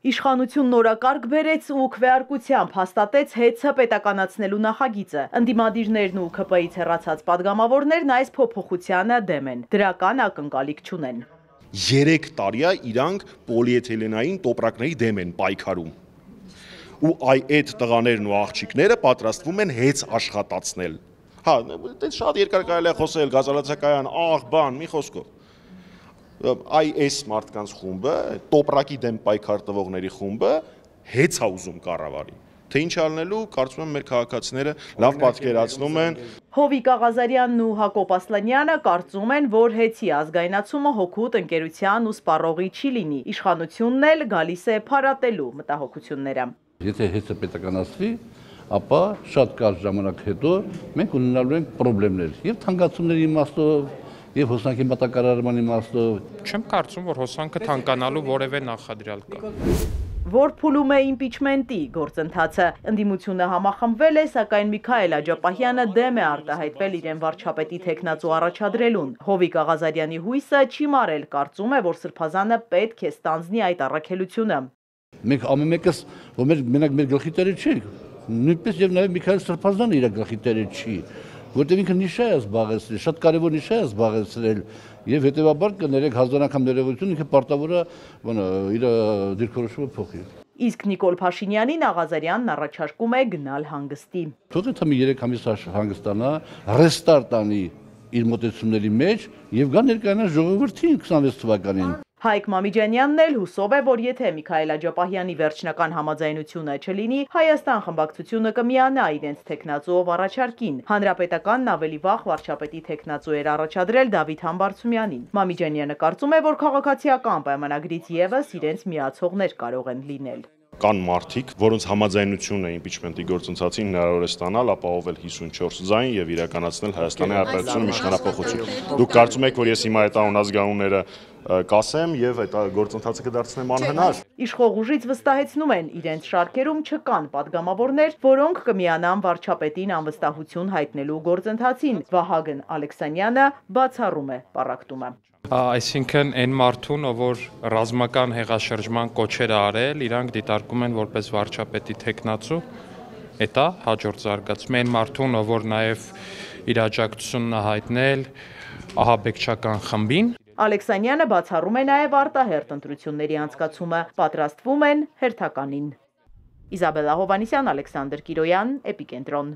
Իշխանությունն օրակարգ բերեց ու քվեարկությամբ հաստատեց ՀԵՑ-ը պետականացնելու նախագիծը։ Ընդդիմադիրներն ու ՔՊ-ից հեռացած падգամավորներն այս փոփոխությանը դեմ են, դրական ակնկալիք չունեն։ 3 տարի է իրանք պոլիէթիլենային տոպրակների դեմ են պայքարում։ Ու այդ տղաներն ու աղջիկները պատրաստվում են ՀԵՑ աշխատացնել։ Հա, դե շատ երկար կարելի է խոսել, գազալացակայան, բան, մի խոսքով։ Այս մարդկանց խումբը, տոպրակի դեմ պայքար տվողների խումբը ՀԵՑ է ուզում կառավարի։ Թե ինչ անելու, կարծում եմ մեր քաղաքացիները լավ պատկերացնում են։ Հովիկ Աղազարյանն ու Հակոբ Ասլանյանը կարծում են, որ ՀԵՑ-ի ազգայնացումը հօգուտ ընկերության ու սպառողի չի լինի։ Իշխանությունն էլ գալիս է փարատելու մտահոգությունները։ Եթե ՀԵՑ-ը պետականացվի, ապա շատ կարճ ժամանակ հետո մենք ունենալու ենք խնդիրներ եւ թանկացումների իմաստով, եւ հոսանքի մատակարարման իմաստով։ Չեմ կարծում, որ հոսանքը թանկանալու որևէ նախադրյալ կա։ Որ փուլում է իմպիչմենտի գործընթացը, ընդդիմությունը համախմբվել է, սակայն Միքայել Աջապահյանը դեմ է արտահայտվել իրեն վարչապետի թեկնածու առաջադրելուն։ Հովիկ Աղազարյանի հույսը չի մարել, կարծում է, որ Սրբազանը պետք է ստանձնի այդ առաքելությունը։ Մենք ամեն մեկս, որ մենակ մեր գլխի տերը չենք, նույնպես եւ նաեւ Միքայել Սրբազանը իր գլխի տերը չի, որտեղ ինքը նիշա է զբաղեցրել, շատ կարևոր նիշա է զբաղեցրել եւ հետեւաբար կներեք հազար անգամ ներողություն ինքը պարտավոր է իր դիրքորոշումը փոխի։ Իսկ Նիկոլ Փաշինյանին Աղազարյանն առաջարկում է գնալ հանգստի։ Թող է մի 3 ամիս հանգստանա, ռեստարտ անի իր մոտեցումների մեջ եւ գա ներկայանա ժողովրդին 26 թվականին։ Հայկ Մամիջանյանն էլ հուսով է, որ եթե Միքայել Աջապահյանի վերջնական համաձայնությունը չլինի, Հայաստան խմբակցությունը կմիանա իրենց թեկնածուով առաջարկին։ Հանրապետականն ավելի վաղ վարչապետի թեկնածու էր առաջադրել Դավիթ Համբարձումյանին։ Մամիջանյանը կարծում է, որ քաղաքացիական պայմանագրից եւս իրենց միացողներ կարող են լինել։ Կան մարդիկ, որոնց համաձայնությունը իմպիչմենտի գործընթացին հնարավոր է ստանալ ապահովել 54 ձայն եւ իրականացնել Հայաստանի արտադրության իշխանապողություն։ Դուք կարծում եք, որ ես հիմա այդ անհազգանունները կասեմ եւ այդ գործընթացը կդարձնեմ անհնար։ Իշխող ուժից վստահեցնում են, իրենց շարքերում չկան падգամավորներ, որոնք կմիանան վարչապետին անվստահություն հայտնելու գործընթացին։ Վահագն Ալեքսանյանը բացառում է պառակտումը։ Այսինքն այն մարդուն, ով որ ռազմական հեղաշրջման կոչեր է արել, իրանք դիտարկում են որպես վարչապետի թեկնածու, դա հաջորդ զարգացում է այն մարդուն, ով որ նաև իր աջակցությունն է հայտնել ահաբեկչական խմբին։ Ալեքսանյանը բացառում է նաև արտահերթ ընտրությունների անցկացումը, պատրաստվում են հերթականին։ Իզաբելլա Հովհաննիսյան, Ալեքսանդր Կիրոյան, Էպիկենտրոն։